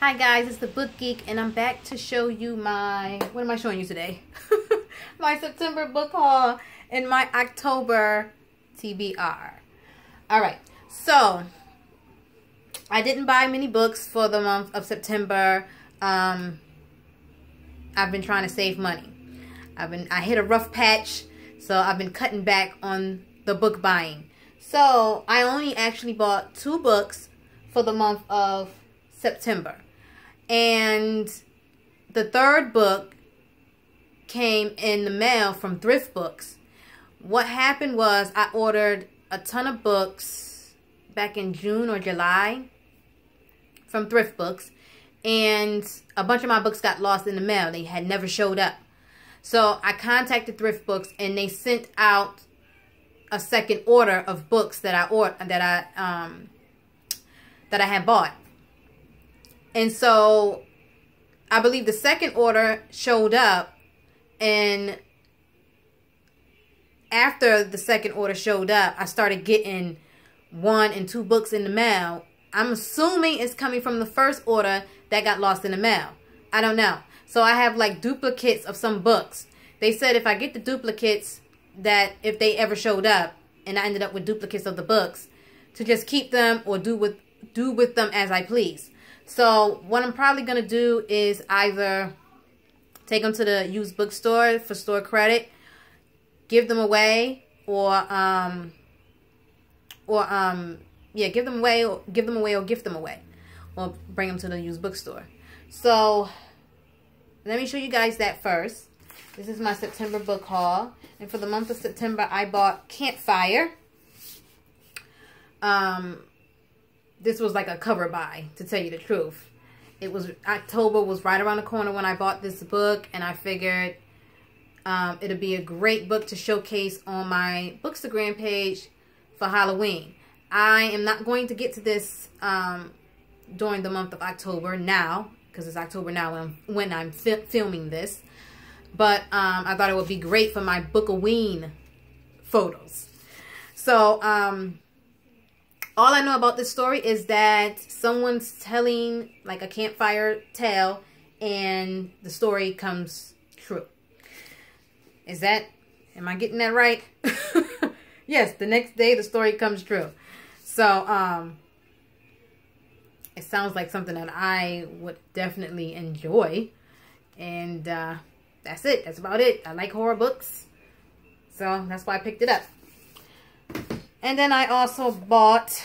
Hi guys, it's the Book Geek and I'm back to show you my, what am I showing you today? My September book haul and my October TBR. Alright, so I didn't buy many books for the month of September. I've been trying to save money. I hit a rough patch, so I've been cutting back on the book buying. So I only actually bought 2 books for the month of September. And the 3rd book came in the mail from Thrift Books. What happened was I ordered a ton of books back in June or July from Thrift Books, and a bunch of my books got lost in the mail. They had never showed up. So I contacted Thrift Books and they sent out a second order of books that I had bought. And so I believe the second order showed up, and after the second order showed up, I started getting 1 and 2 books in the mail. I'm assuming it's coming from the first order that got lost in the mail. I don't know. So I have like duplicates of some books. They said if I get the duplicates, that if they ever showed up and I ended up with duplicates of the books, to just keep them or do with them as I please. So what I'm probably going to do is either take them to the used bookstore for store credit, give them away, or give them away or gift them away, or bring them to the used bookstore. So let me show you guys that first. This is my September book haul, and for the month of September I bought Campfire. This was like a cover buy, to tell you the truth. October was right around the corner when I bought this book, and I figured it'd be a great book to showcase on my Bookstagram page for Halloween. I am not going to get to this during the month of October now, because it's October now when I'm filming this. But I thought it would be great for my Bookaween photos. So all I know about this story is that someone's telling like a campfire tale and the story comes true. Am I getting that right? Yes, the next day the story comes true. So it sounds like something that I would definitely enjoy. And that's it. That's about it. I like horror books, so that's why I picked it up. And then I also bought,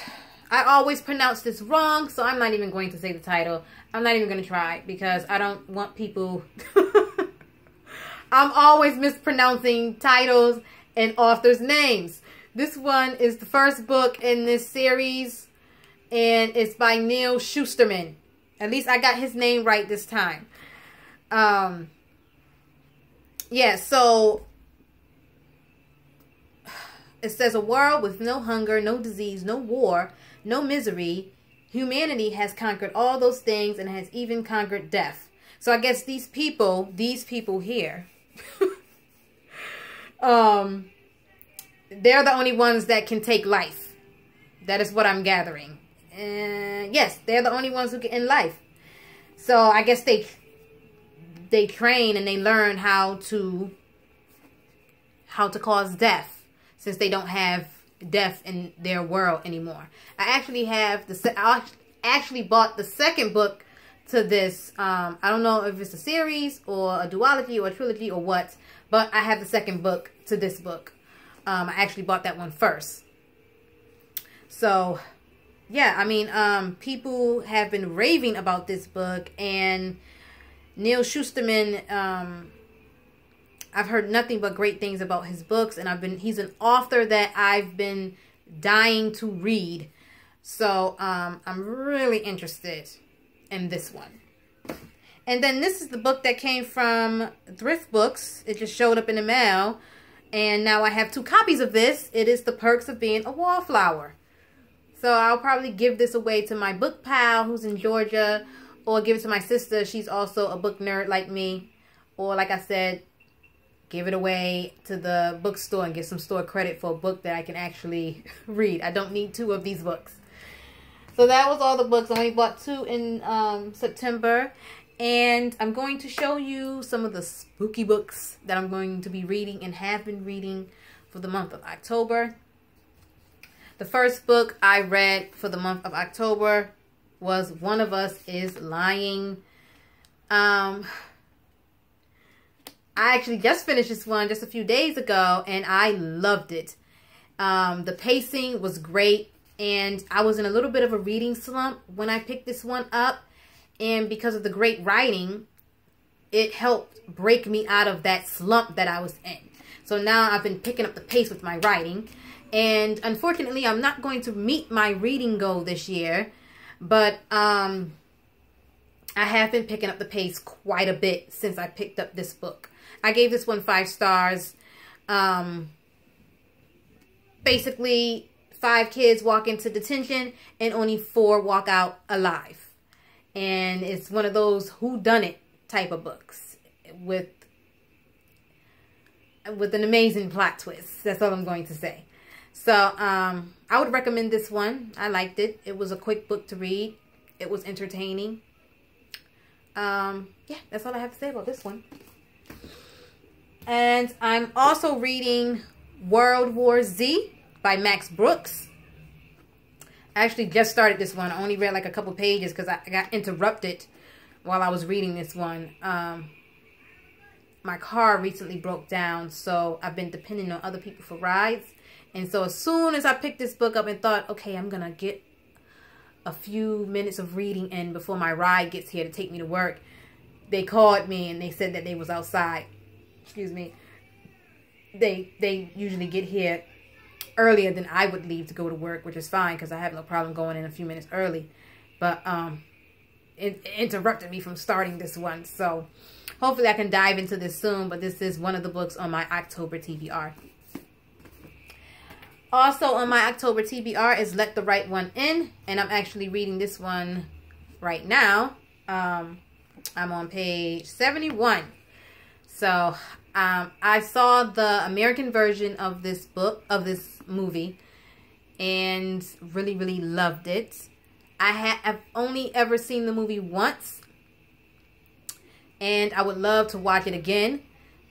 I always pronounce this wrong, so I'm not even going to say the title. I'm not even going to try, because I don't want people... I'm always mispronouncing titles and authors' names. This one is the first book in this series, and it's by Neil Shusterman. At least I got his name right this time. Yeah, so it says, a world with no hunger, no disease, no war, no misery. Humanity has conquered all those things and has even conquered death. So I guess these people here, they're the only ones that can take life. That is what I'm gathering. Yes, they're the only ones who can end life. So I guess they train and they learn how to cause death, since they don't have death in their world anymore. I actually bought the second book to this. I don't know if it's a series or a duology or a trilogy or what, but I have the second book to this book. I actually bought that one first. So yeah, I mean, people have been raving about this book, and Neil Shusterman, I've heard nothing but great things about his books, and he's an author that I've been dying to read. So I'm really interested in this one. And then this is the book that came from Thrift Books. It just showed up in the mail, and now I have 2 copies of this. It is The Perks of Being a Wallflower. So I'll probably give this away to my book pal who's in Georgia, or give it to my sister. She's also a book nerd like me. Or like I said, give it away to the bookstore and get some store credit for a book that I can actually read. I don't need 2 of these books. So that was all the books. I only bought 2 in September. And I'm going to show you some of the spooky books that I'm going to be reading and have been reading for the month of October. The first book I read for the month of October was One of Us is Lying. I actually just finished this one just a few days ago, and I loved it. The pacing was great, and I was in a little bit of a reading slump when I picked this one up. And because of the great writing, it helped break me out of that slump that I was in. So now I've been picking up the pace with my writing. And unfortunately, I'm not going to meet my reading goal this year. But I have been picking up the pace quite a bit since I picked up this book. I gave this one 5 stars. Basically, 5 kids walk into detention and only 4 walk out alive. And it's one of those whodunit type of books with an amazing plot twist. That's all I'm going to say. So I would recommend this one. I liked it. It was a quick book to read. It was entertaining. Yeah, that's all I have to say about this one. And I'm also reading World War Z by Max Brooks. I actually just started this one. I only read like a couple pages because I got interrupted while I was reading this one. My car recently broke down, so I've been depending on other people for rides. And so as soon as I picked this book up and thought, okay, I'm going to get a few minutes of reading in before my ride gets here to take me to work, they called me and they said that they was outside. Excuse me. They usually get here earlier than I would leave to go to work, which is fine because I have no problem going in a few minutes early. But it interrupted me from starting this one. So hopefully I can dive into this soon. But this is one of the books on my October TBR. Also on my October TBR is Let the Right One In. And I'm actually reading this one right now. I'm on page 71. So I saw the American version of this book, of this movie, and really loved it. I've only ever seen the movie once, and I would love to watch it again.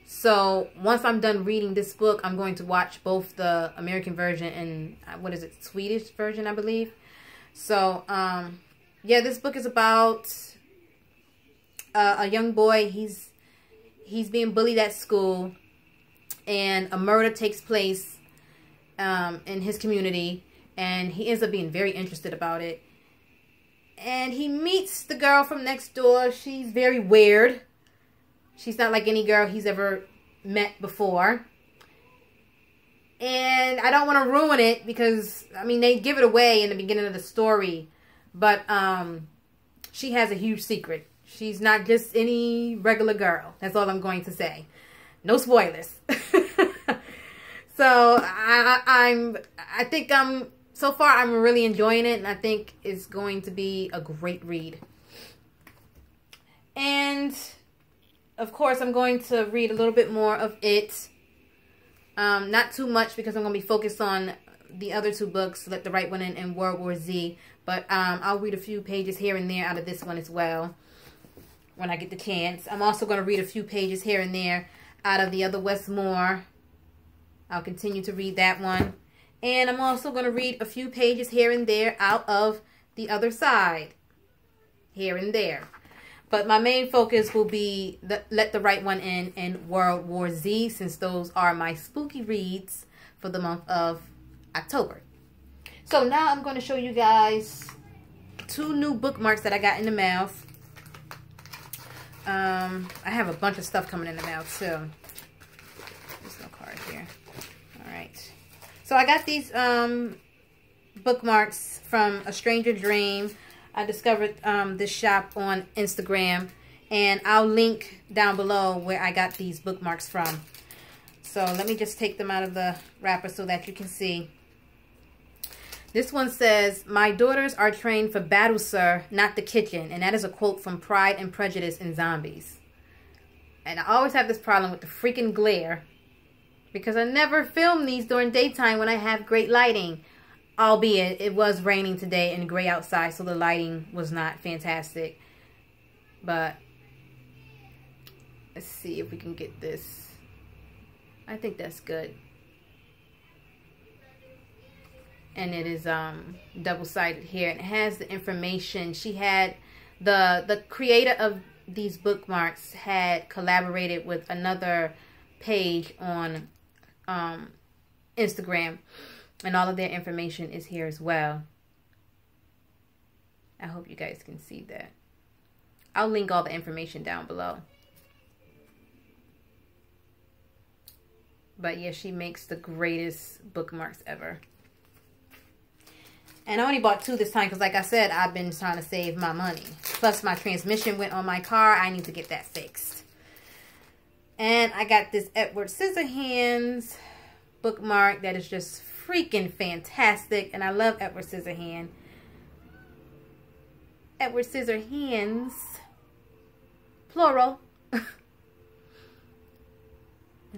So once I'm done reading this book, I'm going to watch both the American version and what is it, Swedish version, I believe. So yeah, this book is about a young boy. He's being bullied at school, and a murder takes place in his community, and he ends up being very interested about it. And he meets the girl from next door. She's very weird. She's not like any girl he's ever met before. And I don't want to ruin it because, I mean, they give it away in the beginning of the story. But she has a huge secret. She's not just any regular girl. That's all I'm going to say. No spoilers. So I think so far I'm really enjoying it, and I think it's going to be a great read. And of course I'm going to read a little bit more of it. Not too much because I'm going to be focused on the other 2 books, Let the Right One In and World War Z. But I'll read a few pages here and there out of this one as well when I get the chance. I'm also going to read a few pages here and there out of the other Westmore. I'll continue to read that one. And I'm also going to read a few pages here and there out of The Other Side. Here and there. But my main focus will be Let the Right One In and World War Z, since those are my spooky reads for the month of October. So now I'm going to show you guys 2 new bookmarks that I got in the mail. I have a bunch of stuff coming in the mail too. There's no card here. Alright. So I got these bookmarks from A Stranger Dream. I discovered this shop on Instagram, and I'll link down below where I got these bookmarks from. So let me just take them out of the wrapper so that you can see. This one says, "My daughters are trained for battle, sir, not the kitchen." And that is a quote from Pride and Prejudice and Zombies. And I always have this problem with the freaking glare, because I never film these during daytime when I have great lighting. albeit it was raining today and gray outside, so the lighting was not fantastic. But let's see if we can get this. I think that's good. And it is double-sided here, and it has the information. She had the creator of these bookmarks had collaborated with another page on Instagram, and all of their information is here as well. I hope you guys can see that. I'll link all the information down below. But yeah, she makes the greatest bookmarks ever. And I only bought 2 this time because, like I said, I've been trying to save my money. Plus, my transmission went on my car. I need to get that fixed. And I got this Edward Scissorhands bookmark that is just freaking fantastic. And I love Edward Scissorhands. Edward Scissorhands. Plural. And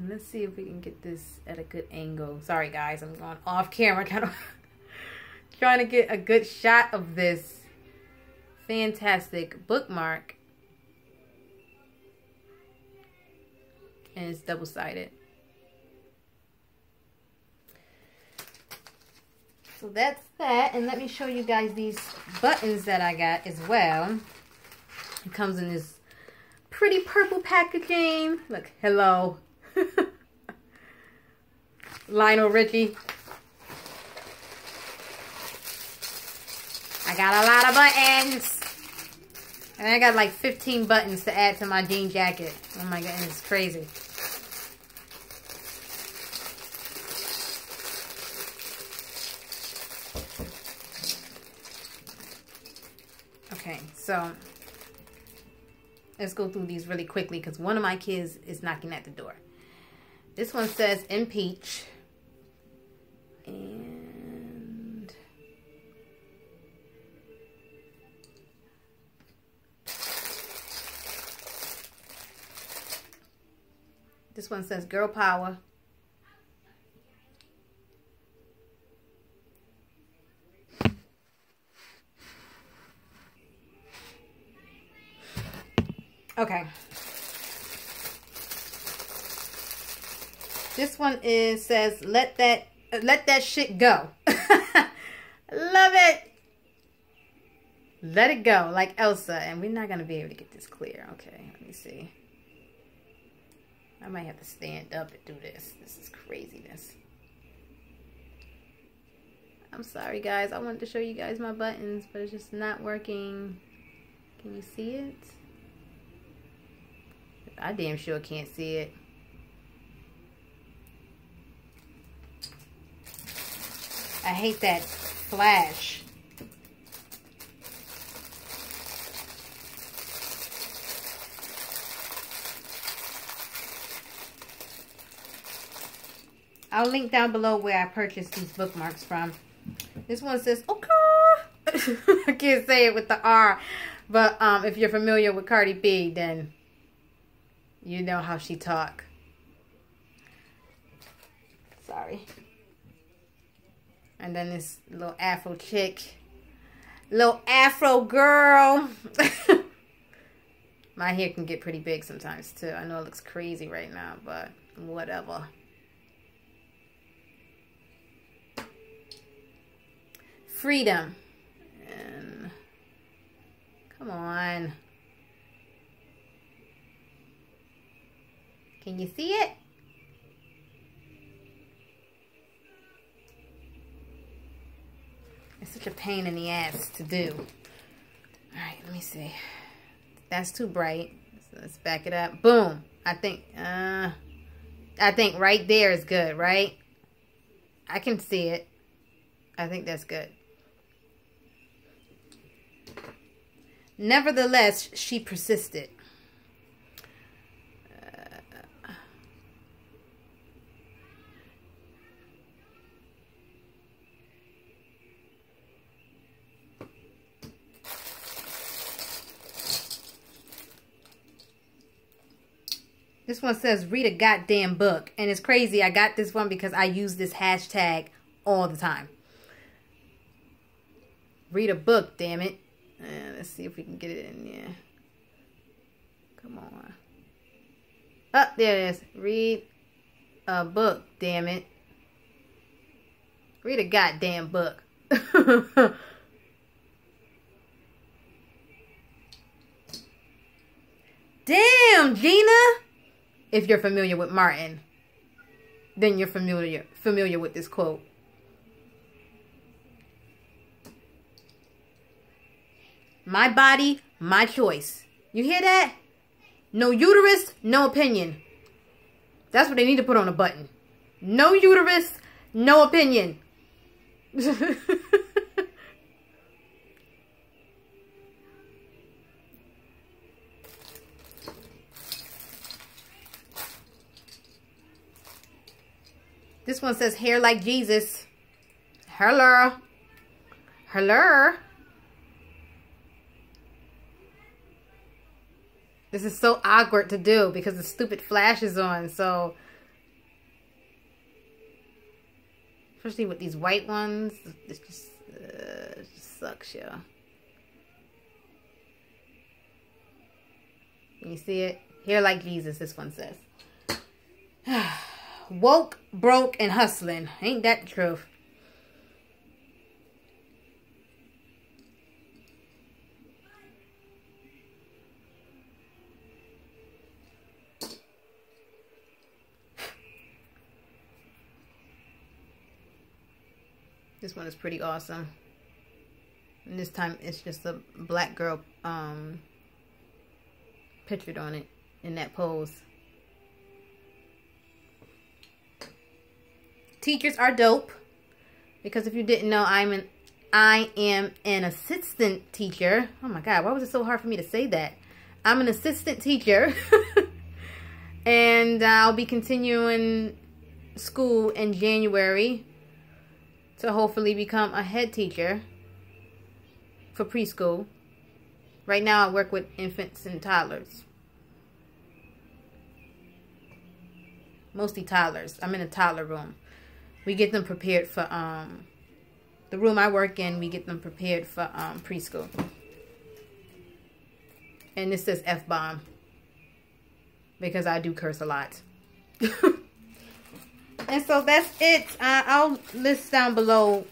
let's see if we can get this at a good angle. Sorry, guys. I'm going off camera. Kind of trying to get a good shot of this fantastic bookmark. And it's double-sided. So that's that. And let me show you guys these buttons that I got as well. It comes in this pretty purple packaging. Look, hello. Lionel Richie. I got a lot of buttons. And I got like 15 buttons to add to my jean jacket. Oh my goodness, it's crazy. Okay, so let's go through these really quickly because one of my kids is knocking at the door. This one says impeach. And this one says girl power. Okay. This one says let that shit go. Love it. Let it go, like Elsa. And we're not gonna be able to get this clear. Okay, let me see. I might have to stand up and do this. This is craziness. I'm sorry, guys. I wanted to show you guys my buttons, but it's just not working. Can you see it? I damn sure can't see it. I hate that flash. I'll link down below where I purchased these bookmarks from. This one says, okay. I can't say it with the R. But if you're familiar with Cardi B, then you know how she talk. Sorry. And then this little Afro chick. Little Afro girl. My hair can get pretty big sometimes too. I know it looks crazy right now, but whatever. Freedom. And come on. Can you see it? It's such a pain in the ass to do. Alright, let me see. That's too bright. So let's back it up. Boom. I think right there is good, right? I can see it. I think that's good. Nevertheless, she persisted. This one says, read a goddamn book. And it's crazy. I got this one because I use this hashtag all the time. Read a book, damn it. Let's see if we can get it in there. Come on. Oh, there it is. Read a book, damn it. Read a goddamn book. Damn, Gina. If you're familiar with Martin, then you're familiar with this quote. My body, my choice. You hear that? No uterus, no opinion. That's what they need to put on a button. No uterus, no opinion. This one says hair like Jesus. Hello. Hello. This is so awkward to do because the stupid flash is on. So, especially with these white ones, it just sucks, yo. Can you see it? Hair like Jesus, this one says. Woke, broke, and hustling. Ain't that the truth? This one is pretty awesome. And this time it's just a black girl pictured on it in that pose. Teachers are dope. Because if you didn't know, I am an assistant teacher. Oh my God, why was it so hard for me to say that? I'm an assistant teacher. And I'll be continuing school in January to hopefully become a head teacher for preschool. Right now I work with infants and toddlers. Mostly toddlers. I'm in a toddler room. We get them prepared for the room I work in, we get them prepared for preschool. And this says F-bomb because I do curse a lot. And so that's it. I'll list down below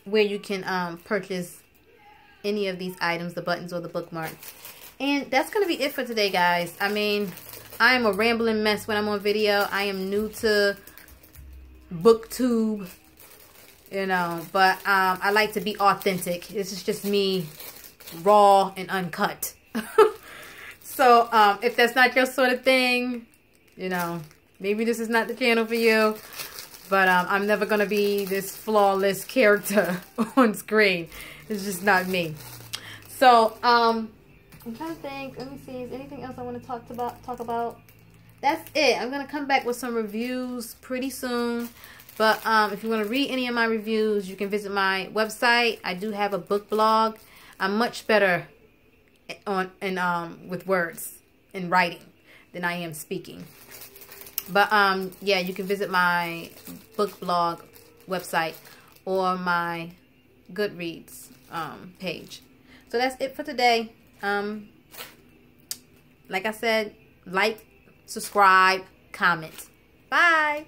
where you can purchase any of these items, the buttons or the bookmarks. And that's going to be it for today, guys. I mean, I am a rambling mess when I'm on video. I am new to BookTube, you know, but I like to be authentic. This is just me, raw and uncut. So if that's not your sort of thing, you know, maybe this is not the channel for you. But I'm never going to be this flawless character on screen. It's just not me. So I'm trying to think. Let me see. Is there anything else I want to talk about? That's it. I'm going to come back with some reviews pretty soon. But if you want to read any of my reviews, you can visit my website. I do have a book blog. I'm much better with words and writing than I am speaking. But yeah, you can visit my book blog website or my Goodreads page. So that's it for today. Like I said, like, subscribe, comment. Bye.